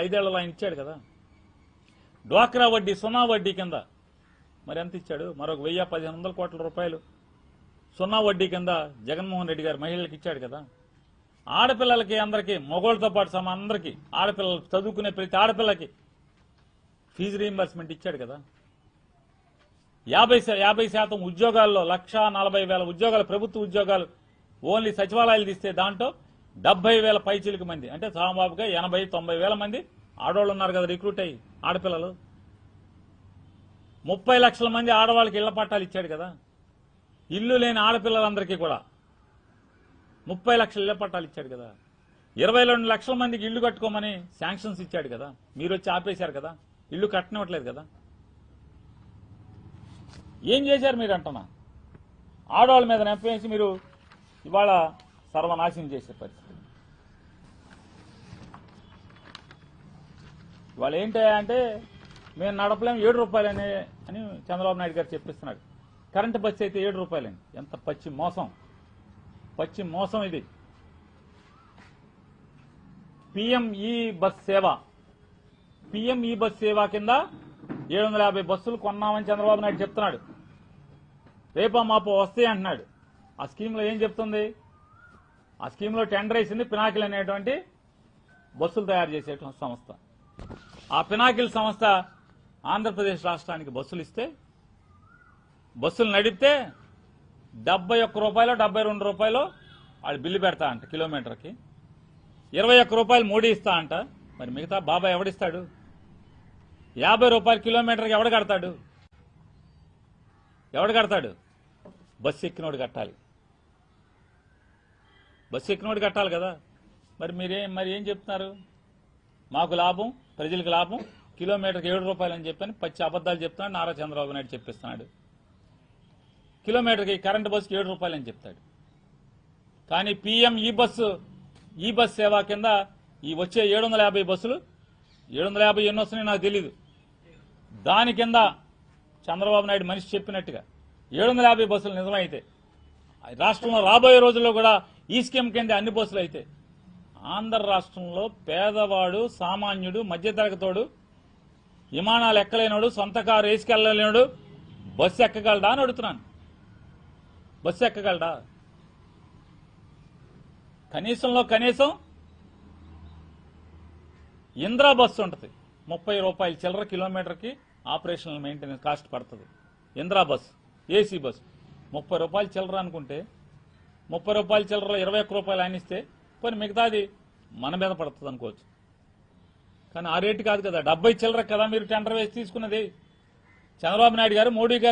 5 ఏళ్లలో ఆయన ఇచ్చాడు కదా. డ్వాక్రా వడ్డీ, సున్నా వడ్డీ కింద మరి ఎంత ఇచ్చాడు? మరొక 1000-1500 కోట్ల రూపాయలు సున్నా వడ్డీ కింద జగన్మోహన్ రెడ్డి గారు మహిళలకు ఇచ్చాడు కదా. ఆడపిల్లలకి అందరికీ, మగోళ్ళతో పాటు అందరికీ, ఆడపిల్లలు చదువుకునే ప్రతి ఆడపిల్లకి ఫీజు రీయింబర్స్మెంట్ ఇచ్చాడు కదా. 50% ఉద్యోగాల్లో 1,40,000 ఉద్యోగాలు, ప్రభుత్వ ఉద్యోగాలు ఓన్లీ సచివాలయాలు తీస్తే దాంట్లో 70,000 పైచిలకు మంది, అంటే సామాబుగా 80-90 వేల మంది ఆడవాళ్ళు ఉన్నారు కదా రిక్రూట్ అయ్యి, ఆడపిల్లలు. 30 లక్షల మంది ఆడవాళ్ళకి ఇళ్ల పట్టాలు ఇచ్చాడు కదా. ఇల్లు లేని ఆడపిల్లలందరికీ కూడా 30 లక్షల ఇళ్ల పట్టాలు ఇచ్చాడు కదా. 22 లక్షల మందికి ఇళ్లు కట్టుకోమని శాంక్షన్స్ ఇచ్చాడు కదా. మీరు వచ్చి ఆపేశారు కదా, ఇళ్లు కట్టనివ్వట్లేదు కదా. ఏం చేశారు మీరు అంటున్నా? ఆడవాళ్ళ మీద నెప్పేసి మీరు ఇవాళ సర్వనాశనం చేసే పరిస్థితి. ఇవాళ ఏంటంటే అంటే మేము నడపలేము 7 రూపాయలని అని చంద్రబాబు నాయుడు గారు చెప్పిస్తున్నాడు. కరెంటు బస్సు అయితే 7 రూపాయలని. ఎంత పచ్చి మోసం, పచ్చి మోసం ఇది. పిఎం ఈ బస్ సేవ, పిఎం ఈ బస్ సేవ కింద 750 బస్సులు కొన్నామని చంద్రబాబు నాయుడు చెప్తున్నాడు. రేపో మాపో వస్తాయి అంటున్నాడు. ఆ స్కీమ్లో ఏం చెప్తుంది? ఆ స్కీమ్లో టెండర్ వేసింది పినాకిల్ అనేటువంటి బస్సులు తయారు చేసేటువంటి సంస్థ. ఆ పినాకిల్ సంస్థ ఆంధ్రప్రదేశ్ రాష్ట్రానికి బస్సులు ఇస్తే, బస్సులు నడిపితే 71 రూపాయలు 72 రూపాయలు వాళ్ళు బిల్లు పెడతా అంట కిలోమీటర్కి. 21 రూపాయలు మోడీ ఇస్తా అంట. మరి మిగతా బాబాయ్ ఎవడిస్తాడు? 50 రూపాయలు కిలోమీటర్కి ఎవడు కడతాడు? ఎవడు కడతాడు? బస్సు ఎక్కినోడు కట్టాలి, బస్సు ఎక్కినోడు కట్టాలి కదా. మరి ఏం చెప్తున్నారు? మాకు లాభం, ప్రజలకు లాభం, కిలోమీటర్కి 7 రూపాయలు అని చెప్పని పచ్చి అబద్దాలు చెప్తున్నాడు నారా చంద్రబాబు నాయుడు చెప్పిస్తున్నాడు. కిలోమీటర్కి కరెంటు బస్సుకి 7 రూపాయలు అని చెప్తాడు. కానీ పిఎం ఈ బస్ సేవ కింద ఈ వచ్చే 750 బస్సులు, 750 ఎన్ని వస్తున్నాయో నాకు తెలీదు, దాని కింద చంద్రబాబు నాయుడు మనిషి చెప్పినట్టుగా 750 బస్సులు నిజమైతే రాష్ట్రంలో రాబోయే రోజుల్లో కూడా ఈ స్కీమ్ కింద అన్ని బస్సులు అయితే ఆంధ్ర రాష్ట్రంలో పేదవాడు, సామాన్యుడు, మధ్యతరగతోడు, విమానాలు ఎక్కలేనోడు, సొంత కారు వేసుకెళ్ళలేనోడు బస్సు ఎక్కగలడా అని అడుగుతున్నాను. బస్సు ఎక్కగలడా? కనీసంలో కనీసం ఇంద్రా బస్సు ఉంటుంది, 30 రూపాయలు చిల్లర కిలోమీటర్కి ఆపరేషనల్ మెయింటెనెన్స్ కాస్ట్ పడుతుంది. ఇంద్రా బస్సు, ఏసీ బస్సు 30 రూపాయలు చిల్లర అనుకుంటే 30 రూపాయల చిల్లరలో 21 రూపాయలు ఆయన ఇస్తే పోనీ మిగతాది మన మీద పడుతుంది అనుకోవచ్చు. కానీ ఆ రేటు కాదు కదా, 70 చిల్లర కదా మీరు టెండర్ వేసి తీసుకున్నది. చంద్రబాబు నాయుడు గారు, మోడీ గారు